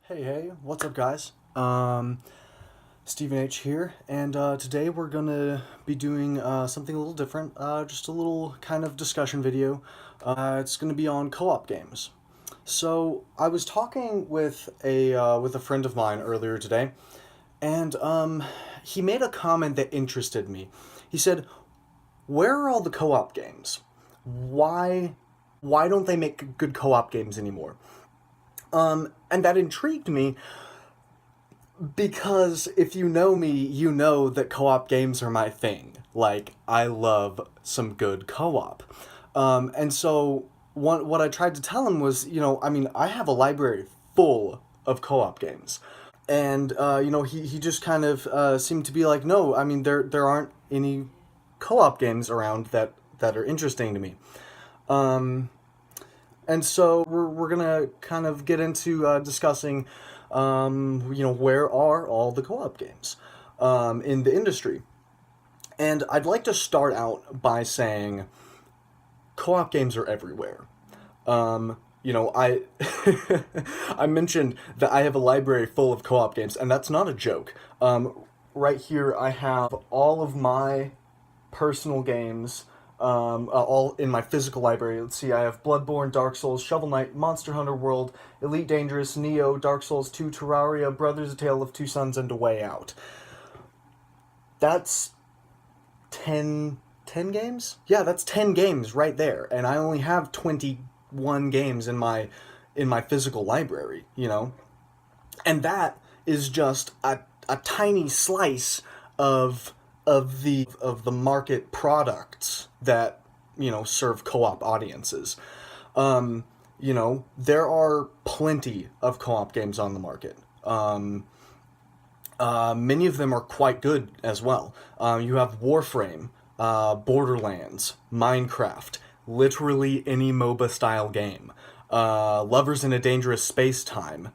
Hey, what's up, guys? Stephen H here, and today we're gonna be doing something a little different, just a little kind of discussion video. It's gonna be on co-op games. So I was talking with a friend of mine earlier today, and he made a comment that interested me. He said, "Where are all the co-op games? Why why don't they make good co-op games anymore?" And that intrigued me because if you know me, you know that co-op games are my thing. Like, I love some good co-op. And so what I tried to tell him was, I mean, I have a library full of co-op games. And, he just kind of seemed to be like, no, I mean, there aren't any co-op games around that are interesting to me. And so we're gonna kind of get into discussing, where are all the co-op games in the industry. And I'd like to start out by saying co-op games are everywhere. I I mentioned that I have a library full of co-op games, and that's not a joke. Right here, I have all of my personal games, all in my physical library. Let's see, I have Bloodborne, Dark Souls, Shovel Knight, Monster Hunter World, Elite Dangerous, Neo, Dark Souls 2, Terraria, Brothers: A Tale of Two Sons, and A Way Out. That's 10 games? Yeah, that's 10 games right there, and I only have 21 games in my physical library, And that is just a tiny slice of of the market products that serve co-op audiences. There are plenty of co-op games on the market. Many of them are quite good as well. You have Warframe, Borderlands, Minecraft, literally any MOBA style game, Lovers in a Dangerous Space Time.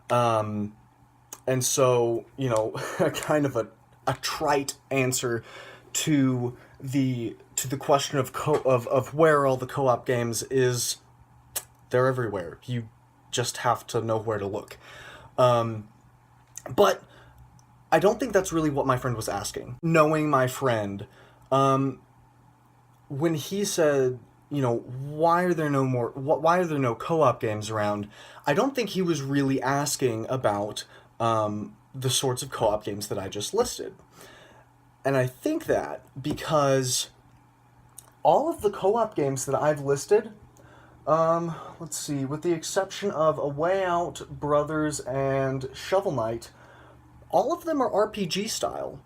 And so, kind of a trite answer to the question of of where all the co-op games is, they're everywhere. You just have to know where to look. But I don't think that's really what my friend was asking. Knowing my friend, when he said, why are there no co-op games around? I don't think he was really asking about the sorts of co-op games that I just listed. And I think that because all of the co-op games that I've listed, let's see, with the exception of A Way Out, Brothers, and Shovel Knight, all of them are RPG style.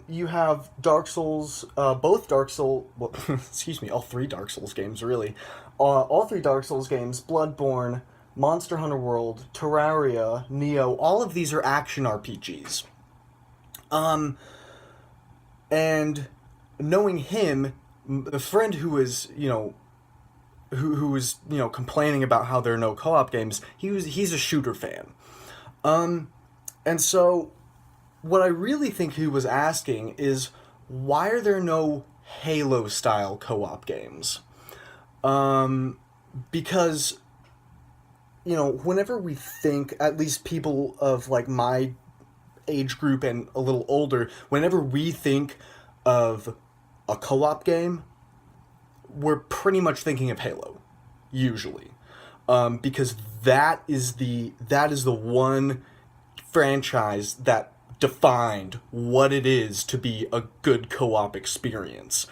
You have Dark Souls, both Dark Souls, well, excuse me, all three Dark Souls games, really. All three Dark Souls games, Bloodborne, Monster Hunter World, Terraria, Neo, all of these are action RPGs. And knowing him, the friend who was, who was, complaining about how there are no co-op games, he's a shooter fan. And so what I really think he was asking is, why are there no Halo style co-op games? Because whenever we think, at least people of like my age group and a little older, whenever we think of a co-op game, we're pretty much thinking of Halo, usually, because that is the one franchise that defined what it is to be a good co-op experience.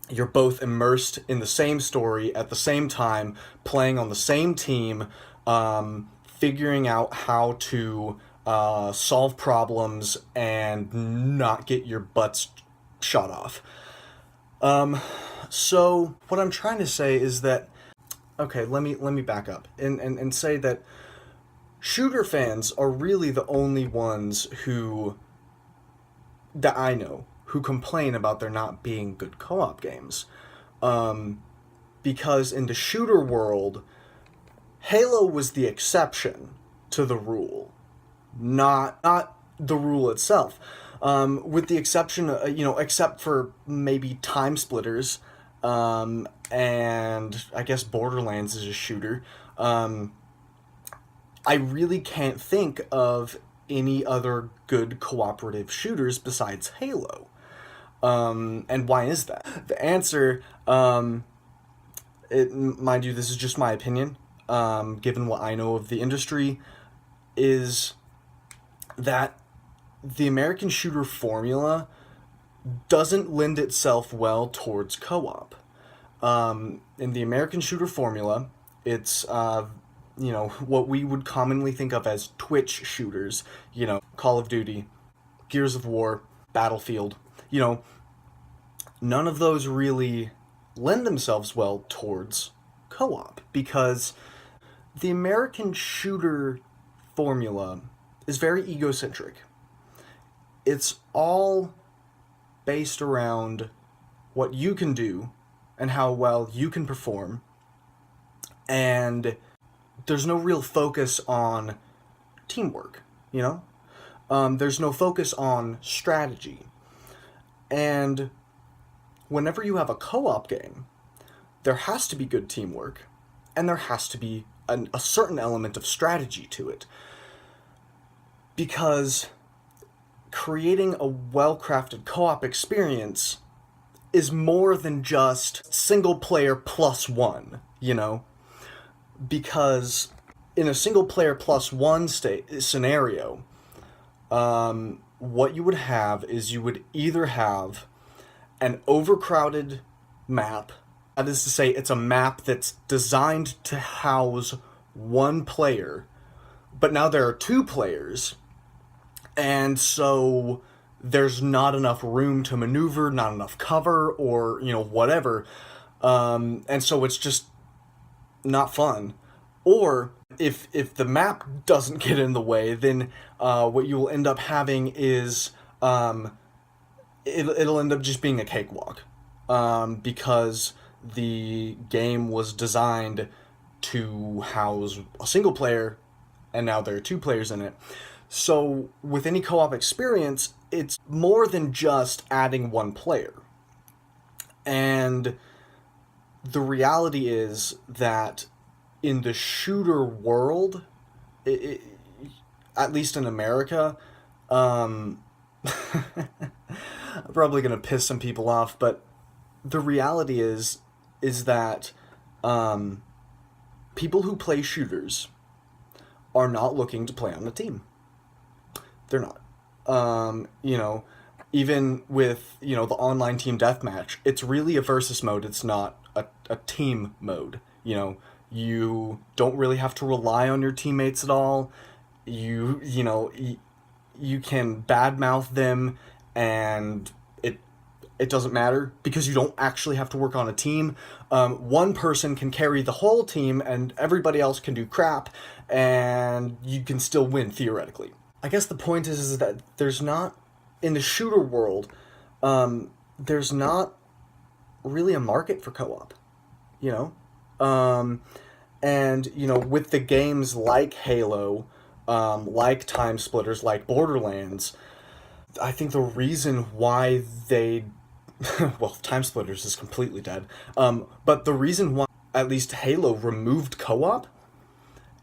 You're both immersed in the same story at the same time, playing on the same team, figuring out how to solve problems and not get your butts shot off. So what I'm trying to say is that, okay, let me back up and say that shooter fans are really the only ones that I know who complain about there not being good co-op games. Because in the shooter world, Halo was the exception to the rule, not the rule itself. With the exception, except for maybe Time Splitters, and I guess Borderlands is a shooter. I really can't think of any other good cooperative shooters besides Halo. And why is that? The answer, mind you, this is just my opinion, given what I know of the industry, is that the American shooter formula doesn't lend itself well towards co-op. In the American shooter formula, it's what we would commonly think of as Twitch shooters. Call of Duty, Gears of War, Battlefield. None of those really lend themselves well towards co-op because the American shooter formula is very egocentric. It's all based around what you can do and how well you can perform, and there's no real focus on teamwork, There's no focus on strategy. And whenever you have a co-op game, there has to be good teamwork, and there has to be a certain element of strategy to it. Because creating a well-crafted co-op experience is more than just single player plus one, Because in a single player plus one scenario, what you would have is you would either have an overcrowded map. That is to say, it's a map that's designed to house one player, but now there are two players, and so there's not enough room to maneuver, not enough cover, or, whatever. And so it's just not fun. Or if the map doesn't get in the way, then what you will end up having is it'll end up just being a cakewalk, because the game was designed to house a single player, and now there are two players in it. So with any co-op experience, it's more than just adding one player. And the reality is that in the shooter world, at least in America, I'm probably going to piss some people off, but the reality is that people who play shooters are not looking to play on a team. They're not. Even with, the online team deathmatch, it's really a versus mode. It's not a team mode. You don't really have to rely on your teammates at all. You can badmouth them, and it doesn't matter because you don't actually have to work on a team. One person can carry the whole team, and everybody else can do crap, and you can still win theoretically. I guess the point is that there's not, in the shooter world, there's not really a market for co-op, and, with the games like Halo, like Time Splitters, like Borderlands, I think the reason why well, Time Splitters is completely dead, but the reason why at least Halo removed co-op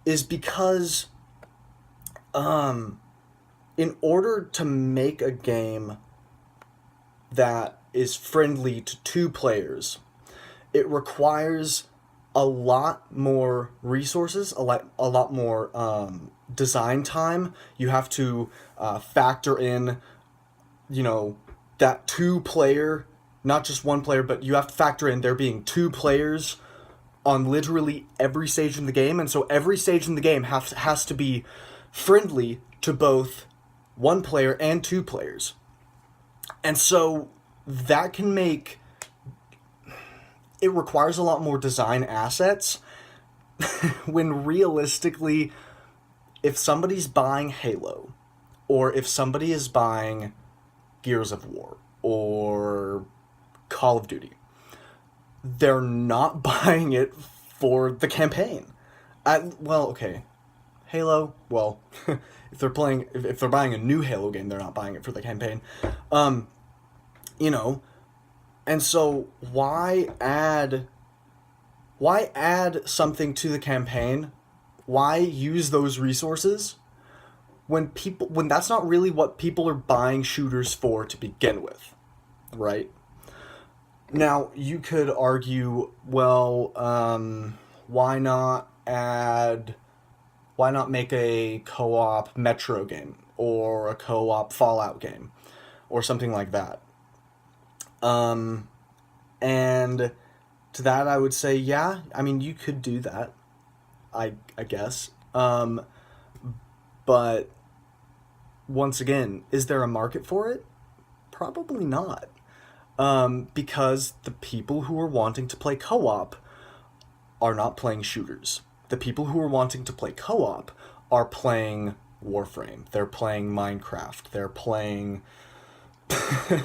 is because, in order to make a game that is friendly to two players, it requires a lot more resources, a lot more design time. You have to factor in, that two player, not just one player, but you have to factor in there being two players on literally every stage in the game. And so every stage in the game has to be friendly to both one player and two players. And so that can make... It requires a lot more design assets when realistically, if somebody's buying Halo, or if somebody is buying Gears of War, or Call of Duty, they're not buying it for the campaign. Halo, if they're buying a new Halo game, they're not buying it for the campaign. And so why add something to the campaign Why use those resources when that's not really what people are buying shooters for to begin with, right? Now, you could argue, well, why not add, why not make a co-op Metro game or a co-op Fallout game or something like that? And to that, I would say, yeah, I mean, you could do that, I guess. But once again, is there a market for it? Probably not. Because the people who are wanting to play co-op are not playing shooters. The people who are wanting to play co-op are playing Warframe. They're playing Minecraft. They're playing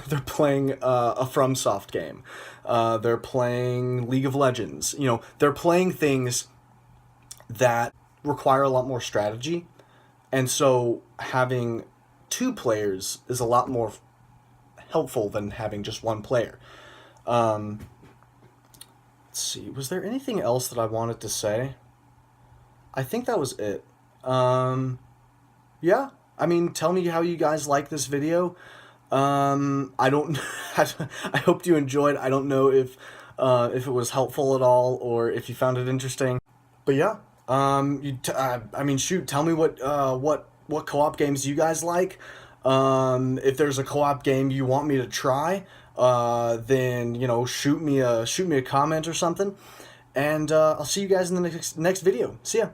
they're playing a FromSoft game. They're playing League of Legends. You know, they're playing things that require a lot more strategy, and so having two players is a lot more helpful than having just one player. Let's see, was there anything else that I wanted to say? I think that was it. Yeah, I mean, tell me how you guys like this video. I don't. I hope you enjoyed. I don't know if it was helpful at all or if you found it interesting. But yeah, I mean, shoot, tell me what co-op games you guys like. If there's a co-op game you want me to try, then shoot me a comment or something, and I'll see you guys in the next video. See ya.